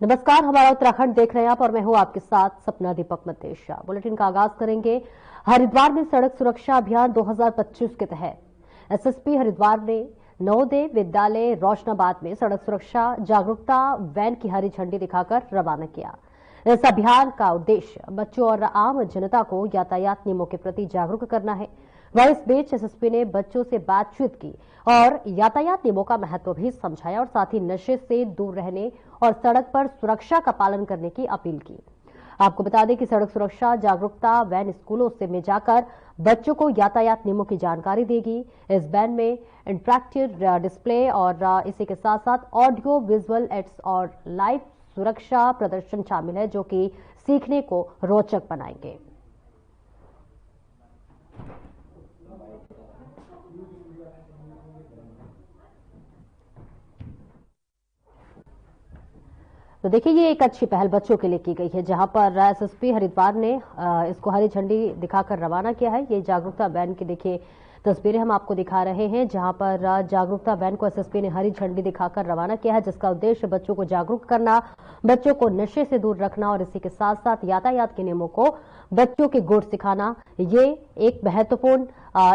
नमस्कार, हमारा उत्तराखंड देख रहे हैं आप और मैं हूं आपके साथ सपना दीपक मतेशा। बुलेटिन का आगाज करेंगे। हरिद्वार में सड़क सुरक्षा अभियान 2025 के तहत एसएसपी हरिद्वार ने नवोदय विद्यालय रोशनाबाद में सड़क सुरक्षा जागरूकता वैन की हरी झंडी दिखाकर रवाना किया। इस अभियान का उद्देश्य बच्चों और आम जनता को यातायात नियमों के प्रति जागरूक करना है। वहीं इस बीच एसएसपी ने बच्चों से बातचीत की और यातायात नियमों का महत्व भी समझाया और साथ ही नशे से दूर रहने और सड़क पर सुरक्षा का पालन करने की अपील की। आपको बता दें कि सड़क सुरक्षा जागरूकता वैन स्कूलों से में जाकर बच्चों को यातायात नियमों की जानकारी देगी। इस वैन में इंटरैक्टिव डिस्प्ले और इसी के साथ साथ ऑडियो विजुअल एड्स और लाइव सुरक्षा प्रदर्शन शामिल है, जो कि सीखने को रोचक बनाएंगे। तो देखिए, ये एक अच्छी पहल बच्चों के लिए की गई है, जहां पर एसएसपी हरिद्वार ने इसको हरी झंडी दिखाकर रवाना किया है। ये जागरूकता वैन की देखिए तस्वीरें हम आपको दिखा रहे हैं, जहां पर जागरूकता वैन को एसएसपी ने हरी झंडी दिखाकर रवाना किया है, जिसका उद्देश्य बच्चों को जागरूक करना, बच्चों को नशे से दूर रखना और इसी के साथ साथ यातायात के नियमों को बच्चों के गुण सिखाना। ये एक महत्वपूर्ण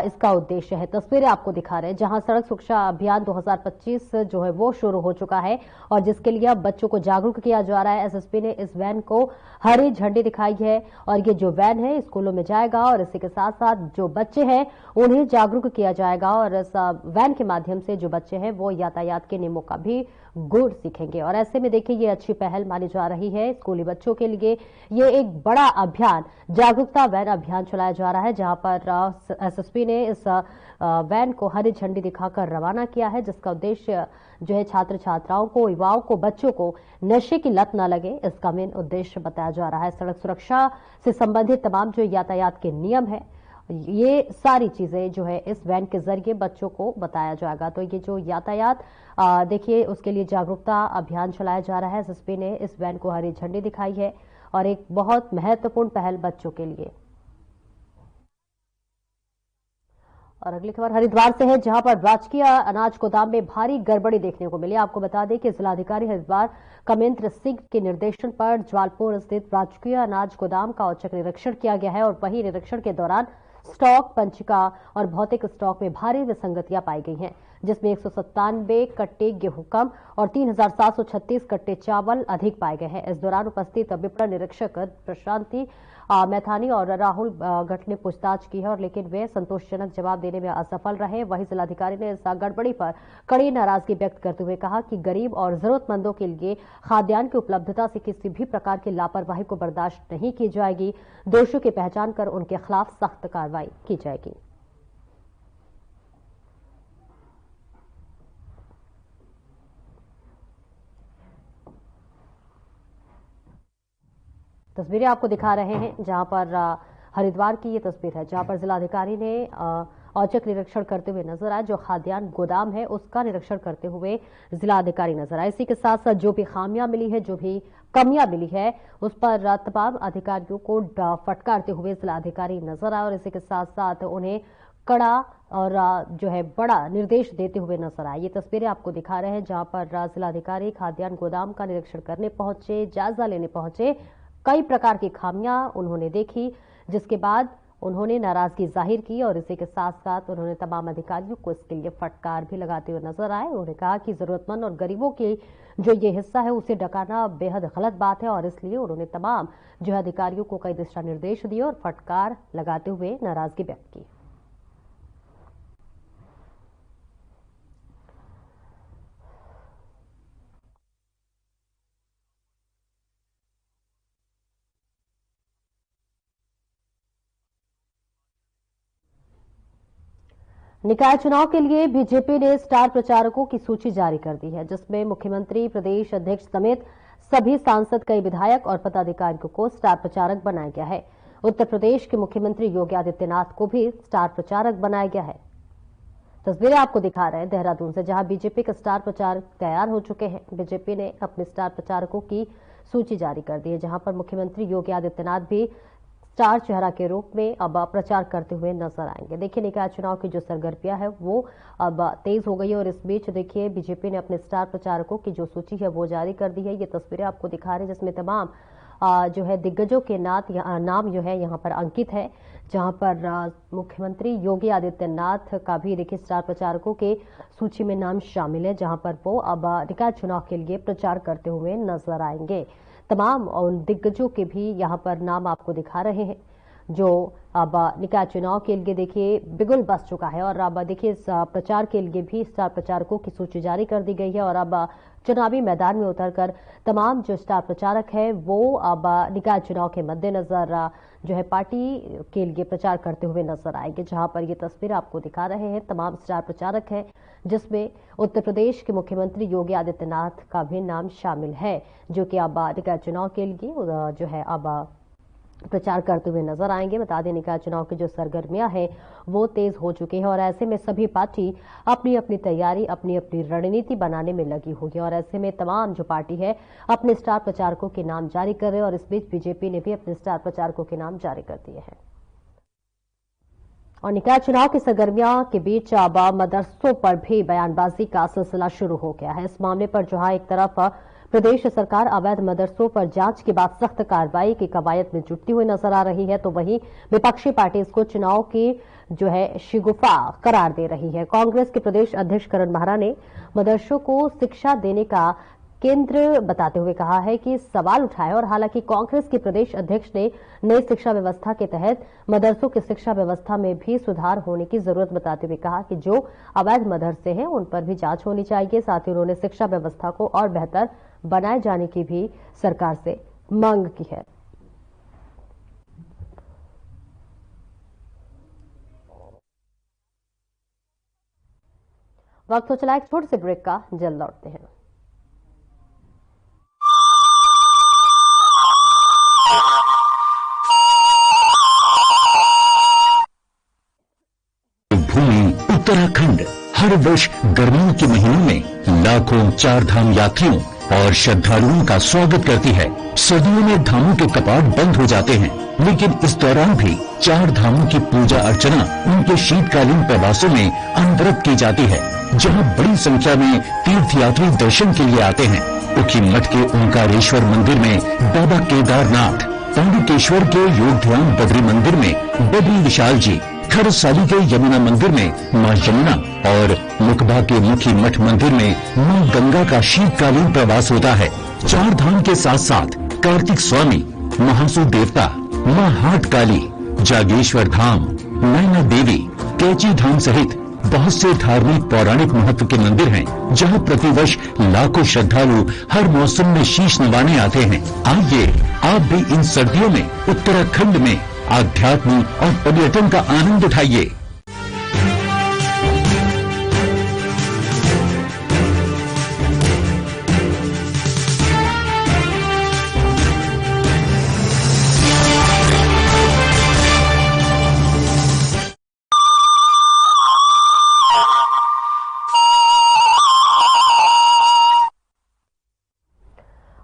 इसका उद्देश्य है। तस्वीरें आपको दिखा रहे हैं, जहां सड़क सुरक्षा अभियान 2025 जो है वो शुरू हो चुका है और जिसके लिए अब बच्चों को जागरूक किया जा रहा है। एसएसपी ने इस वैन को हरी झंडी दिखाई है और ये जो वैन है स्कूलों में जाएगा और इसी के साथ साथ जो बच्चे हैं उन्हें जागरूक किया जाएगा और इस वैन के माध्यम से जो बच्चे हैं वो यातायात के नियमों का भी गुण सीखेंगे। और ऐसे में देखिए, ये अच्छी पहल मानी जा रही है स्कूली बच्चों के लिए। ये एक बड़ा अभियान जागरूकता वैन अभियान चलाया जा रहा है, जहां पर एसएसपी ने इस वैन को हरी झंडी दिखाकर रवाना किया है, जिसका उद्देश्य जो है छात्र छात्राओं को, युवाओं को, बच्चों को नशे की लत न लगे, इसका मेन उद्देश्य बताया जा रहा है। सड़क सुरक्षा से संबंधित तमाम जो यातायात के नियम है, ये सारी चीजें जो है इस वैन के जरिए बच्चों को बताया जाएगा। तो ये जो यातायात देखिए उसके लिए जागरूकता अभियान चलाया जा रहा है। एसएसपी ने इस वैन को हरी झंडी दिखाई है और एक बहुत महत्वपूर्ण पहल बच्चों के लिए। और अगली खबर हरिद्वार से है, जहां पर राजकीय अनाज गोदाम में भारी गड़बड़ी देखने को मिली। आपको बता दें कि जिलाधिकारी हरिद्वार कमेंद्र सिंह के निर्देशन पर जवालपुर स्थित राजकीय अनाज गोदाम का औचक निरीक्षण किया गया है और वही निरीक्षण के दौरान स्टॉक पंचिका और भौतिक स्टॉक में भारी विसंगतियां पाई गई हैं, जिसमें 197 कट्टे गेहूं कम और 3736 कट्टे चावल अधिक पाए गए हैं। इस दौरान उपस्थित विपणन निरीक्षक प्रशांति मैथानी और राहुल गट ने पूछताछ की है और लेकिन वे संतोषजनक जवाब देने में असफल रहे। वहीं जिलाधिकारी ने इस गड़बड़ी पर कड़ी नाराजगी व्यक्त करते हुए कहा कि गरीब और जरूरतमंदों के लिए खाद्यान्न की उपलब्धता से किसी भी प्रकार की लापरवाही को बर्दाश्त नहीं की जाएगी। दोषियों की पहचान कर उनके खिलाफ सख्त कार्रवाई की जाएगी। तस्वीरें आपको दिखा रहे हैं, जहां पर हरिद्वार की ये तस्वीर है, जहां पर जिलाधिकारी ने औचक निरीक्षण करते हुए नजर आए। जो खाद्यान्न गोदाम है उसका निरीक्षण करते हुए जिलाधिकारी नजर आए। इसी के साथ साथ जो भी खामियां मिली है, जो भी कमियां मिली है, उस पर तमाम अधिकारियों को फटकारते हुए जिलाधिकारी नजर आए और इसी के साथ साथ उन्हें कड़ा और जो है बड़ा निर्देश देते हुए नजर आए। ये तस्वीरें आपको दिखा रहे हैं, जहां पर जिलाधिकारी खाद्यान्न गोदाम का निरीक्षण करने पहुंचे, जायजा लेने पहुंचे। कई प्रकार की खामियां उन्होंने देखी, जिसके बाद उन्होंने नाराजगी जाहिर की और इसी के साथ साथ उन्होंने तमाम अधिकारियों को इसके लिए फटकार भी लगाते हुए नजर आए। उन्होंने कहा कि जरूरतमंद और गरीबों की जो ये हिस्सा है उसे डकाना बेहद गलत बात है और इसलिए उन्होंने तमाम जो अधिकारियों को कई दिशा निर्देश दिए और फटकार लगाते हुए नाराजगी व्यक्त की। निकाय चुनाव के लिए बीजेपी ने स्टार प्रचारकों की सूची जारी कर दी है, जिसमें मुख्यमंत्री, प्रदेश अध्यक्ष समेत सभी सांसद, कई विधायक और पदाधिकारियों को स्टार प्रचारक बनाया गया है। उत्तर प्रदेश के मुख्यमंत्री योगी आदित्यनाथ को भी स्टार प्रचारक बनाया गया है। तस्वीरें आपको दिखा रहे हैं देहरादून से, जहां बीजेपी के स्टार प्रचारक तैयार हो चुके हैं। बीजेपी ने अपने स्टार प्रचारकों की सूची जारी कर दी है, जहां पर मुख्यमंत्री योगी आदित्यनाथ भी स्टार चेहरा के रूप में अब प्रचार करते हुए नजर आएंगे। देखिए, निकाय चुनाव की जो सरगर्मियां है वो अब तेज हो गई है और इस बीच देखिए बीजेपी ने अपने स्टार प्रचारकों की जो सूची है वो जारी कर दी है। ये तस्वीरें आपको दिखा रहे हैं जिसमें तमाम जो है दिग्गजों के नाम जो है यहाँ पर अंकित है, जहां पर मुख्यमंत्री योगी आदित्यनाथ का भी देखिए स्टार प्रचारकों के सूची में नाम शामिल है, जहां पर वो अब निकाय चुनाव के लिए प्रचार करते हुए नजर आएंगे। तमाम उन दिग्गजों के भी यहां पर नाम आपको दिखा रहे हैं जो अब निकाय चुनाव के लिए देखिए बिगुल बस चुका है। और अब देखिए इस प्रचार के लिए भी स्टार प्रचारकों की सूची जारी कर दी गई है और अब चुनावी मैदान में उतरकर तमाम जो स्टार प्रचारक है वो अब निकाय चुनाव के मद्देनजर जो है पार्टी के लिए प्रचार करते हुए नजर आएंगे। जहां पर ये तस्वीर आपको दिखा रहे हैं तमाम स्टार प्रचारक हैं, जिसमें उत्तर प्रदेश के मुख्यमंत्री योगी आदित्यनाथ का भी नाम शामिल है, जो कि अब निकाय चुनाव के लिए जो है अब प्रचार करते हुए नजर आएंगे। बता दें, निकाय चुनाव की जो सरगर्मियां हैं वो तेज हो चुकी हैं और ऐसे में सभी पार्टी अपनी अपनी तैयारी, अपनी अपनी रणनीति बनाने में लगी हुई है और ऐसे में तमाम जो पार्टी है अपने स्टार प्रचारकों के नाम जारी कर रहे हैं और इस बीच बीजेपी ने भी अपने स्टार प्रचारकों के नाम जारी कर दिए हैं। और निकाय चुनाव की सरगर्मियां के बीच अब मदरसों पर भी बयानबाजी का सिलसिला शुरू हो गया है। इस मामले पर जहां एक तरफ प्रदेश सरकार अवैध मदरसों पर जांच के बाद सख्त कार्रवाई की कवायद में जुटती हुई नजर आ रही है, तो वहीं विपक्षी पार्टी इसको चुनाव की जो है शिगुफा करार दे रही है। कांग्रेस के प्रदेश अध्यक्ष करण माहरा ने मदरसों को शिक्षा देने का केंद्र बताते हुए कहा है कि सवाल उठाए और हालांकि कांग्रेस के प्रदेश अध्यक्ष ने नई शिक्षा व्यवस्था के तहत मदरसों की शिक्षा व्यवस्था में भी सुधार होने की जरूरत बताते हुए कहा कि जो अवैध मदरसे हैं उन पर भी जांच होनी चाहिए। साथ ही उन्होंने शिक्षा व्यवस्था को और बेहतर बनाए जाने की भी सरकार से मांग की है। वक्त हो चला एक छोटे से ब्रेक का, जल्द लौटते हैं। भूमि उत्तराखंड हर वर्ष गर्मियों के महीनों में लाखों चार धाम यात्रियों और श्रद्धालुओं का स्वागत करती है। सर्दियों में धामों के कपाट बंद हो जाते हैं, लेकिन इस दौरान भी चार धामों की पूजा अर्चना उनके शीतकालीन प्रवासों में अनवरत की जाती है, जहां बड़ी संख्या में तीर्थयात्री दर्शन के लिए आते हैं। उखी मठ के ओंकारेश्वर मंदिर में बाबा केदारनाथ, पांडुकेश्वर के योग ध्यान बद्री मंदिर में बद्री विशाल जी, खरसाली के यमुना मंदिर में मां यमुना और मुकबा के मुखी मठ मंदिर में मां गंगा का शीतकालीन प्रवास होता है। चार धाम के साथ साथ कार्तिक स्वामी, महासु देवता, मां हाट काली, जागेश्वर धाम, नैना देवी, कैची धाम सहित बहुत से धार्मिक पौराणिक महत्व के मंदिर हैं, जहां प्रतिवर्ष लाखों श्रद्धालु हर मौसम में शीश नवाने आते हैं। आइए आप भी इन सर्दियों में उत्तराखंड में आध्यात्म और पर्यटन का आनंद उठाइए।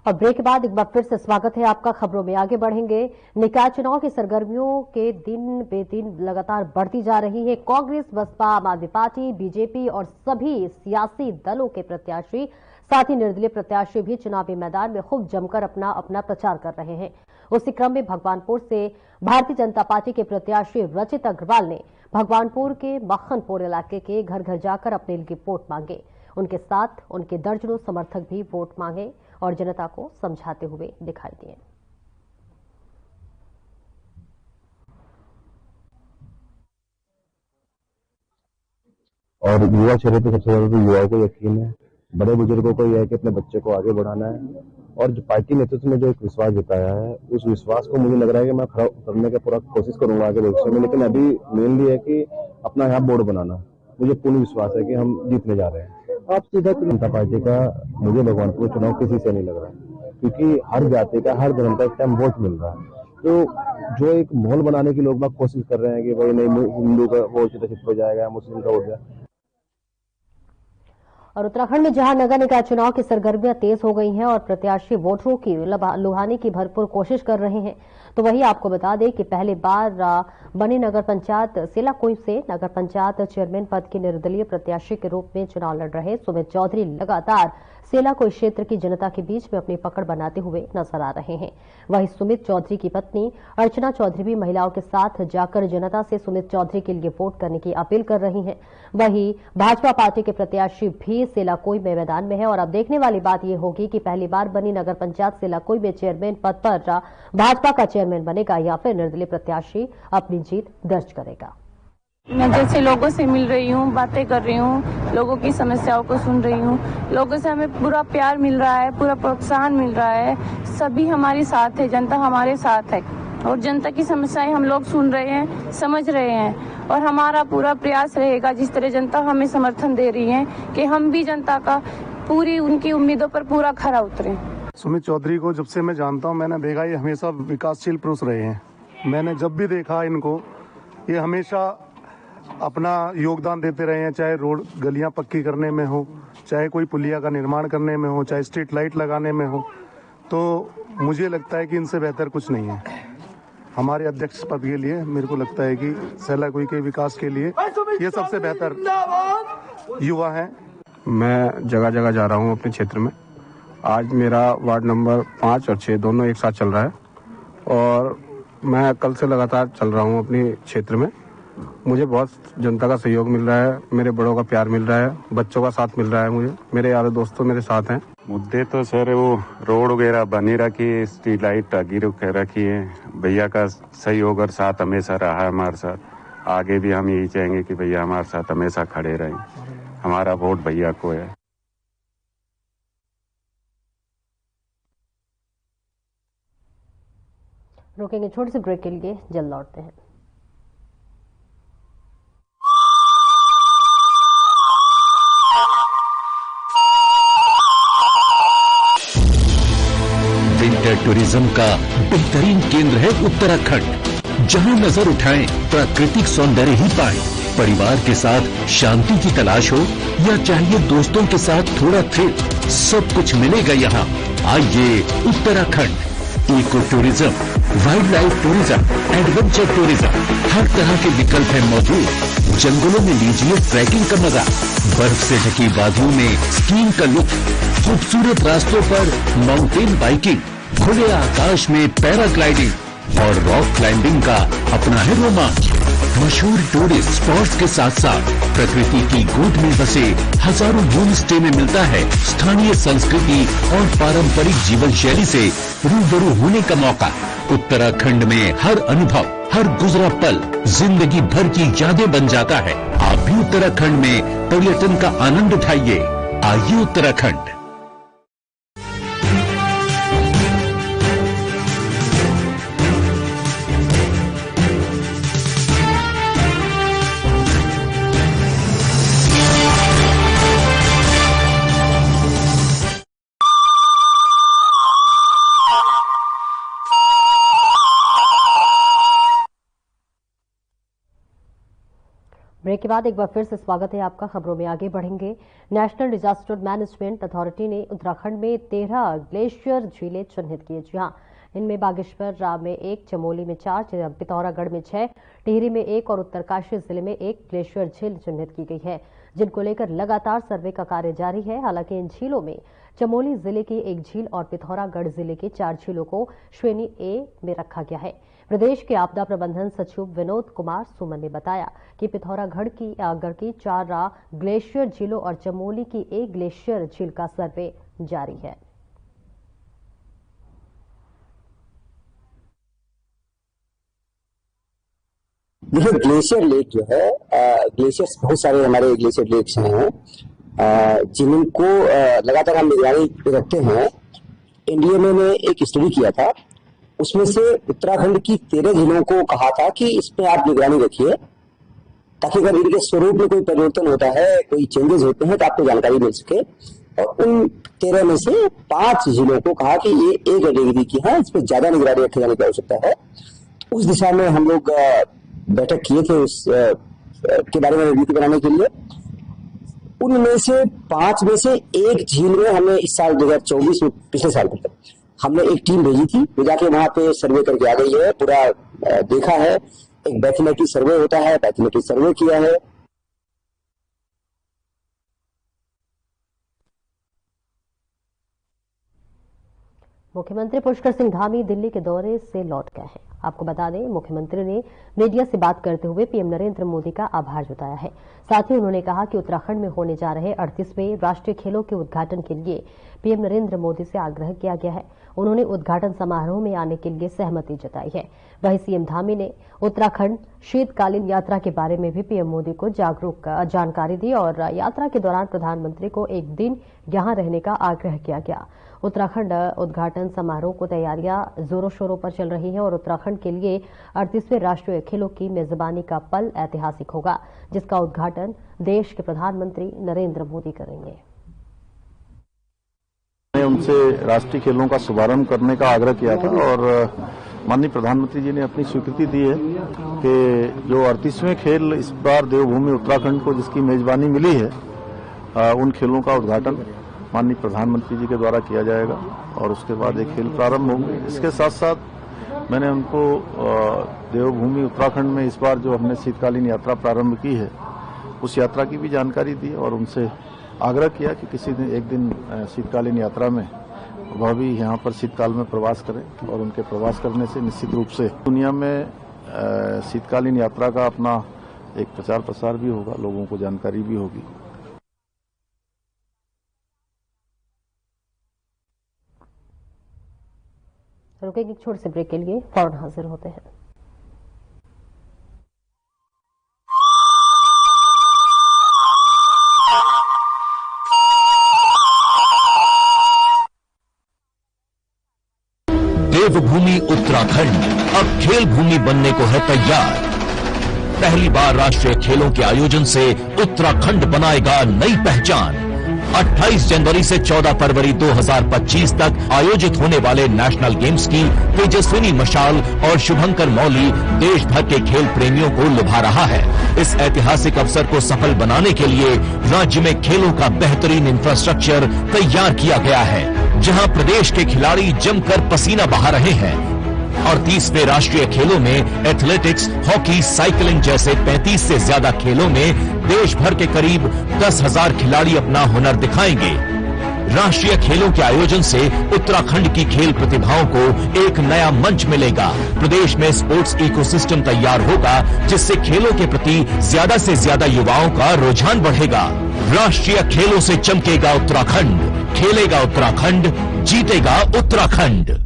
और ब्रेक के बाद एक बार फिर से स्वागत है आपका। खबरों में आगे बढ़ेंगे। निकाय चुनाव की सरगर्मियों के दिन बेदिन लगातार बढ़ती जा रही है। कांग्रेस, बसपा, आम आदमी पार्टी, बीजेपी और सभी सियासी दलों के प्रत्याशी, साथ ही निर्दलीय प्रत्याशी भी चुनावी मैदान में खूब जमकर अपना अपना प्रचार कर रहे हैं। उसी क्रम में भगवानपुर से भारतीय जनता पार्टी के प्रत्याशी रचित अग्रवाल ने भगवानपुर के मक्खनपुर इलाके के घर घर जाकर अपने लिए वोट मांगे। उनके साथ उनके दर्जनों समर्थक भी वोट मांगे और जनता को समझाते हुए दिखाई दिए। और युवा चेहरे पे सबसे ज्यादा तो युवाओं को यकीन है, बड़े बुजुर्गों को यह है कि अपने बच्चे को आगे बढ़ाना है। और जो पार्टी नेतृत्व ने जो एक विश्वास जताया है, उस विश्वास को मुझे लग रहा है कि मैं खड़ा उतरने का पूरा कोशिश करूंगा आगे भविष्य में। लेकिन अभी मेनली है कि अपना यहाँ बोर्ड बनाना। मुझे पूर्ण विश्वास है कि हम जीतने जा रहे हैं। आप सीधा जनता पार्टी का मुझे भगवानपुर चुनाव किसी से नहीं लग रहा है, क्योंकि हर जाति का, हर धर्म का एक टाइम वोट मिल रहा है। तो जो एक माहौल बनाने की लोग बाग कोशिश कर रहे हैं कि भाई नहीं, हिंदू का वोट चित्र हो जाएगा, मुस्लिम का वोट जाएगा। और उत्तराखंड में जहां नगर निकाय चुनाव की सरगर्मियां तेज हो गई हैं और प्रत्याशी वोटरों की लुभाने की भरपूर कोशिश कर रहे हैं, तो वहीं आपको बता दें कि पहली बार बनी नगर पंचायत सेलाकुई से नगर पंचायत चेयरमैन पद के निर्दलीय प्रत्याशी के रूप में चुनाव लड़ रहे सुमित चौधरी लगातार सेलाकुई क्षेत्र की जनता के बीच में अपनी पकड़ बनाते हुए नजर आ रहे हैं। वहीं सुमित चौधरी की पत्नी अर्चना चौधरी भी महिलाओं के साथ जाकर जनता से सुमित चौधरी के लिए वोट करने की अपील कर रही हैं। वहीं भाजपा पार्टी के प्रत्याशी भी सेलाकुई में मैदान में है और अब देखने वाली बात यह होगी कि पहली बार बनी नगर पंचायत सेलाकुई में चेयरमैन पद पर भाजपा का चेयरमैन बनेगा या फिर निर्दलीय प्रत्याशी अपनी जीत दर्ज करेगा। मैं जैसे लोगों से मिल रही हूँ, बातें कर रही हूँ, लोगों की समस्याओं को सुन रही हूँ, लोगों से हमें पूरा प्यार मिल रहा है, पूरा प्रोत्साहन मिल रहा है। सभी हमारे साथ है, जनता हमारे साथ है और जनता की समस्याएं हम लोग सुन रहे हैं, समझ रहे हैं और हमारा पूरा प्रयास रहेगा जिस तरह जनता हमें समर्थन दे रही है कि हम भी जनता का पूरी उनकी उम्मीदों पर पूरा खरा उतरें। सुमित चौधरी को जब से मैं जानता हूँ, मैंने देखा ये हमेशा विकासशील पुरुष रहे हैं। मैंने जब भी देखा इनको, ये हमेशा अपना योगदान देते रहे हैं, चाहे रोड गलियां पक्की करने में हो, चाहे कोई पुलिया का निर्माण करने में हो, चाहे स्ट्रीट लाइट लगाने में हो। तो मुझे लगता है कि इनसे बेहतर कुछ नहीं है। हमारे अध्यक्ष पद के लिए मेरे को लगता है कि सेलाकुई के विकास के लिए ये सबसे बेहतर युवा हैं। मैं जगह जगह जा रहा हूँ अपने क्षेत्र में। आज मेरा वार्ड नंबर 5 और 6 दोनों एक साथ चल रहा है और मैं कल से लगातार चल रहा हूँ अपने क्षेत्र में। मुझे बहुत जनता का सहयोग मिल रहा है, मेरे बड़ों का प्यार मिल रहा है, बच्चों का साथ मिल रहा है मुझे, मेरे यार दोस्तों मेरे साथ हैं। मुद्दे तो सर वो रोड वगैरह बनी रखी है, स्ट्रीट लाइट आगे रखी है। भैया का सहयोग और साथ हमेशा रहा है हमारे साथ। आगे भी हम यही चाहेंगे कि भैया हमारे साथ हमेशा खड़े रहें। हमारा वोट भैया को है। रोकेंगे छोटे से ब्रेक के लिए, जल्द लौटते हैं। विंटर टूरिज्म का बेहतरीन केंद्र है उत्तराखंड। जहां नजर उठाएं प्राकृतिक सौंदर्य ही पाएं। परिवार के साथ शांति की तलाश हो या चाहिए दोस्तों के साथ थोड़ा थ्रिल, सब कुछ मिलेगा यहाँ। आइए Uttarakhand. Eco tourism, wildlife tourism, adventure tourism, हर तरह के विकल्प हैं मौजूद। जंगलों में लीजिए ट्रैकिंग का मजा, बर्फ से ढकी वादियों में स्कीइंग का लुत्फ, खूबसूरत रास्तों पर माउंटेन बाइकिंग, खुले आकाश में पैराग्लाइडिंग और रॉक क्लाइंबिंग का अपना है रोमांच। मशहूर टूरिस्ट स्पॉट्स के साथ साथ प्रकृति की गोद में बसे हजारों होम स्टे में मिलता है स्थानीय संस्कृति और पारंपरिक जीवन शैली से रूबरू होने का मौका। उत्तराखंड में हर अनुभव, हर गुजरा पल जिंदगी भर की यादें बन जाता है। आप भी उत्तराखंड में पर्यटन का आनंद उठाइए। आइए उत्तराखंड। ब्रेक के बाद एक बार फिर से स्वागत है आपका। खबरों में आगे बढ़ेंगे। नेशनल डिजास्टर मैनेजमेंट अथॉरिटी ने उत्तराखंड में 13 ग्लेशियर झीलें चिन्हित की है। जी हां, इनमें बागेश्वर में 1, चमोली में 4, पिथौरागढ़ में 6, टिहरी में 1 और उत्तरकाशी जिले में 1 ग्लेशियर झील चिन्हित की गई है, जिनको लेकर लगातार सर्वे का कार्य जारी है। हालांकि इन झीलों में चमोली जिले की 1 झील और पिथौरागढ़ जिले की 4 झीलों को श्रेणी ए में रखा गया है। प्रदेश के आपदा प्रबंधन सचिव विनोद कुमार सुमन ने बताया कि पिथौरागढ़ की 4 ग्लेशियर झीलों और चमोली की 1 ग्लेशियर झील का सर्वे जारी है। देखिए, ग्लेशियर लेक जो है, ग्लेशियर्स बहुत सारे हमारे ग्लेशियर लेक्स हैं जिनको लगातार हम निगरानी रखते हैं। एनडीए ने एक स्टडी किया था, उसमें से उत्तराखंड की 13 झीलों को कहा था कि इसमें आप निगरानी रखिए, ताकि अगर इनके स्वरूप में कोई परिवर्तन होता है, कोई चेंजेस होते हैं तो आपको जानकारी मिल सके। और उन 13 में से 5 झीलों को कहा कि ये A कैटेगरी की है, इस पर ज्यादा निगरानी रखे जाने की आवश्यकता है। उस दिशा में हम लोग बैठक किए थे, उस के बारे में रणनीति बनाने के लिए। उनमें से 5 में से एक झील में हमने इस साल 2024 में, पिछले साल में हमने एक टीम भेजी थी, वो जाके वहां पे सर्वे करके आ गई है, पूरा देखा है। एक बैथमेट्री सर्वे होता है, बैथमेट्री सर्वे किया है। मुख्यमंत्री पुष्कर सिंह धामी दिल्ली के दौरे से लौट गए हैं। आपको बता दें, मुख्यमंत्री ने मीडिया से बात करते हुए पीएम नरेंद्र मोदी का आभार जताया है। साथ ही उन्होंने कहा कि उत्तराखंड में होने जा रहे 38वें राष्ट्रीय खेलों के उद्घाटन के लिए पीएम नरेंद्र मोदी से आग्रह किया गया है। उन्होंने उद्घाटन समारोह में आने के लिए सहमति जताई है। वहीं सीएम धामी ने उत्तराखंड शीतकालीन यात्रा के बारे में भी पीएम मोदी को जानकारी दी और यात्रा के दौरान प्रधानमंत्री को एक दिन यहां रहने का आग्रह किया गया। उत्तराखंड उद्घाटन समारोह को तैयारियां जोरों शोरों पर चल रही हैं और उत्तराखंड के लिए 38वें राष्ट्रीय खेलों की मेजबानी का पल ऐतिहासिक होगा, जिसका उद्घाटन देश के प्रधानमंत्री नरेंद्र मोदी करेंगे। मैंने उनसे राष्ट्रीय खेलों का शुभारंभ करने का आग्रह किया था और माननीय प्रधानमंत्री जी ने अपनी स्वीकृति दी है कि जो 38वें खेल इस बार देवभूमि उत्तराखंड को जिसकी मेजबानी मिली है, उन खेलों का उद्घाटन माननीय प्रधानमंत्री जी के द्वारा किया जाएगा और उसके बाद एक खेल प्रारंभ होंगे। इसके साथ साथ मैंने उनको देवभूमि उत्तराखंड में इस बार जो हमने शीतकालीन यात्रा प्रारंभ की है, उस यात्रा की भी जानकारी दी और उनसे आग्रह किया कि किसी दिन एक दिन शीतकालीन यात्रा में वह भी यहाँ पर शीतकाल में प्रवास करें और उनके प्रवास करने से निश्चित रूप से दुनिया में शीतकालीन यात्रा का अपना एक प्रचार प्रसार भी होगा, लोगों को जानकारी भी होगी। रुकेंगे एक छोटे से ब्रेक के लिए, फौरन हाजिर होते हैं। देवभूमि उत्तराखंड अब खेल भूमि बनने को है तैयार। पहली बार राष्ट्रीय खेलों के आयोजन से उत्तराखंड बनाएगा नई पहचान। 28 जनवरी से 14 फरवरी 2025 तक आयोजित होने वाले नेशनल गेम्स की तेजस्विनी मशाल और शुभंकर मौली देश भर के खेल प्रेमियों को लुभा रहा है। इस ऐतिहासिक अवसर को सफल बनाने के लिए राज्य में खेलों का बेहतरीन इंफ्रास्ट्रक्चर तैयार किया गया है, जहां प्रदेश के खिलाड़ी जमकर पसीना बहा रहे हैं। और 30वें राष्ट्रीय खेलों में एथलेटिक्स, हॉकी, साइकिलिंग जैसे 35 से ज्यादा खेलों में देश भर के करीब 10,000 खिलाड़ी अपना हुनर दिखाएंगे। राष्ट्रीय खेलों के आयोजन से उत्तराखंड की खेल प्रतिभाओं को एक नया मंच मिलेगा। प्रदेश में स्पोर्ट्स इकोसिस्टम तैयार होगा, जिससे खेलों के प्रति ज्यादा से ज्यादा युवाओं का रुझान बढ़ेगा। राष्ट्रीय खेलों से चमकेगा उत्तराखंड, खेलेगा उत्तराखंड, जीतेगा उत्तराखंड।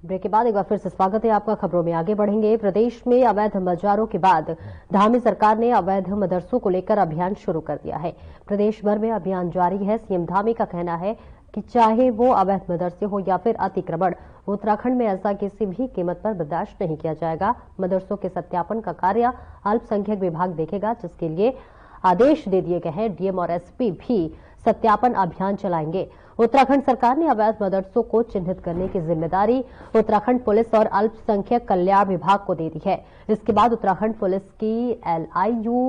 ब्रेक के बाद एक बार फिर से स्वागत है आपका। खबरों में आगे बढ़ेंगे। प्रदेश में अवैध मजारों के बाद धामी सरकार ने अवैध मदरसों को लेकर अभियान शुरू कर दिया है। प्रदेश भर में अभियान जारी है। सीएम धामी का कहना है कि चाहे वो अवैध मदरसे हो या फिर अतिक्रमण, उत्तराखंड में ऐसा किसी भी कीमत पर बर्दाश्त नहीं किया जाएगा। मदरसों के सत्यापन का कार्य अल्पसंख्यक विभाग देखेगा, जिसके लिए आदेश दे दिए गए हैं। डीएम और एसपी भी सत्यापन अभियान चलाएंगे। उत्तराखंड सरकार ने अवैध मदरसों को चिन्हित करने की जिम्मेदारी उत्तराखंड पुलिस और अल्पसंख्यक कल्याण विभाग को दे दी है। इसके बाद उत्तराखंड पुलिस की LIU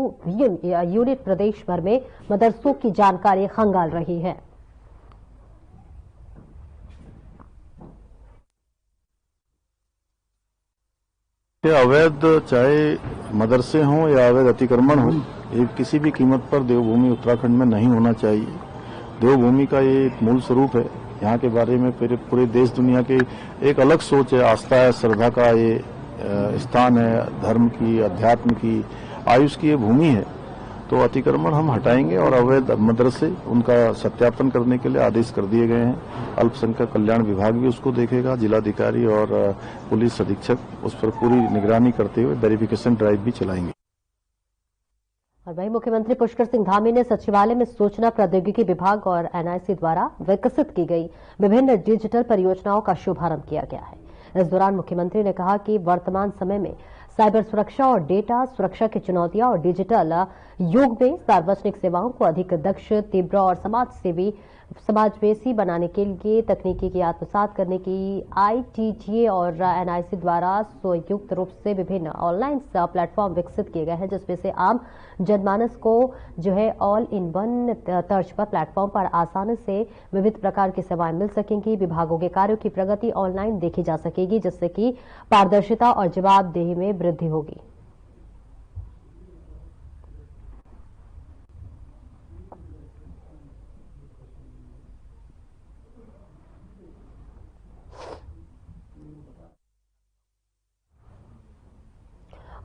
यूनिट प्रदेश भर में मदरसों की जानकारी खंगाल रही है। अवैध चाहे मदरसे हों या अवैध अतिक्रमण हो, ये किसी भी कीमत पर देवभूमि उत्तराखंड में नहीं होना चाहिए। देवभूमि का ये एक मूल स्वरूप है। यहाँ के बारे में पूरे देश दुनिया के एक अलग सोच है, आस्था है, श्रद्धा का ये स्थान है, धर्म की, अध्यात्म की, आयुष की ये भूमि है। तो अतिक्रमण हम हटाएंगे और अवैध मदरसे उनका सत्यापन करने के लिए आदेश कर दिए गए हैं। अल्पसंख्यक कल्याण विभाग भी उसको देखेगा। जिलाधिकारी और पुलिस अधीक्षक उस पर पूरी निगरानी करते हुए वेरिफिकेशन ड्राइव भी चलाएंगे। और वहीं मुख्यमंत्री पुष्कर सिंह धामी ने सचिवालय में सूचना प्रौद्योगिकी विभाग और एनआईसी द्वारा विकसित की गई विभिन्न डिजिटल परियोजनाओं का शुभारंभ किया गया है। इस दौरान मुख्यमंत्री ने कहा कि वर्तमान समय में साइबर सुरक्षा और डेटा सुरक्षा की चुनौतियां और डिजिटल युग में सार्वजनिक सेवाओं को अधिक दक्ष, तीव्र और समावेशी बनाने के लिए तकनीकी की आत्मसात करने की आईटीटीए और एनआईसी द्वारा संयुक्त रूप से विभिन्न ऑनलाइन प्लेटफॉर्म विकसित किए गए हैं, जिसमें से आम जनमानस को जो है ऑल इन वन तर्ज पर प्लेटफॉर्म पर आसानी से विविध प्रकार की सेवाएं मिल सकेंगी। विभागों के कार्यों की प्रगति ऑनलाइन देखी जा सकेगी, जिससे कि पारदर्शिता और जवाबदेही में वृद्धि होगी।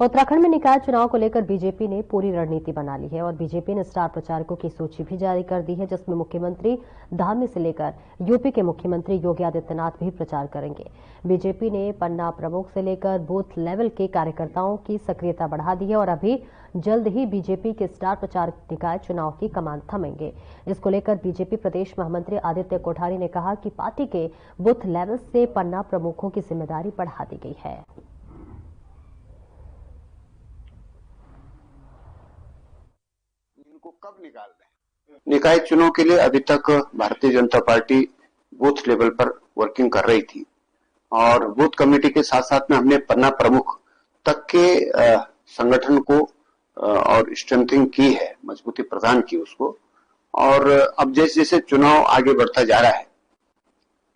उत्तराखंड में निकाय चुनाव को लेकर बीजेपी ने पूरी रणनीति बना ली है और बीजेपी ने स्टार प्रचारकों की सूची भी जारी कर दी है, जिसमें मुख्यमंत्री धामी से लेकर यूपी के मुख्यमंत्री योगी आदित्यनाथ भी प्रचार करेंगे। बीजेपी ने पन्ना प्रमुख से लेकर बूथ लेवल के कार्यकर्ताओं की सक्रियता बढ़ा दी है और अभी जल्द ही बीजेपी के स्टार प्रचारक निकाय चुनाव की कमान थमेंगे। इसको लेकर बीजेपी प्रदेश महामंत्री आदित्य कोठारी ने कहा कि पार्टी के बूथ लेवल से पन्ना प्रमुखों की जिम्मेदारी बढ़ा दी गई है। कब निकाल रहे हैं? निकाय चुनाव के लिए अभी तक Bharatiya Janata party booth level पर वर्किंग कर रही थी और बूथ कमेटी के साथ साथ में हमने पन्ना प्रमुख तक के संगठन को और स्ट्रेंथिंग की है, मजबूती प्रदान की उसको। और अब जैसे जैसे चुनाव आगे बढ़ता जा रहा है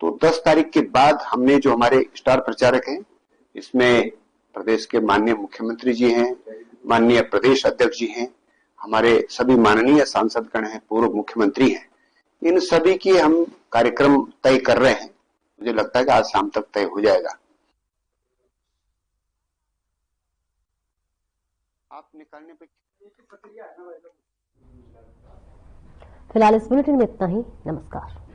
तो 10 तारीख के बाद हमने जो हमारे स्टार प्रचारक हैं, इसमें प्रदेश के माननीय मुख्यमंत्री जी हैं, माननीय प्रदेश अध्यक्ष जी हैं, हमारे सभी माननीय सांसदगण हैं, पूर्व मुख्यमंत्री हैं, इन सभी की हम कार्यक्रम तय कर रहे हैं। मुझे लगता है कि आज शाम तक तय हो जाएगा। आप निकालने पे फिलहाल इस बुलेटिन में इतना ही। नमस्कार।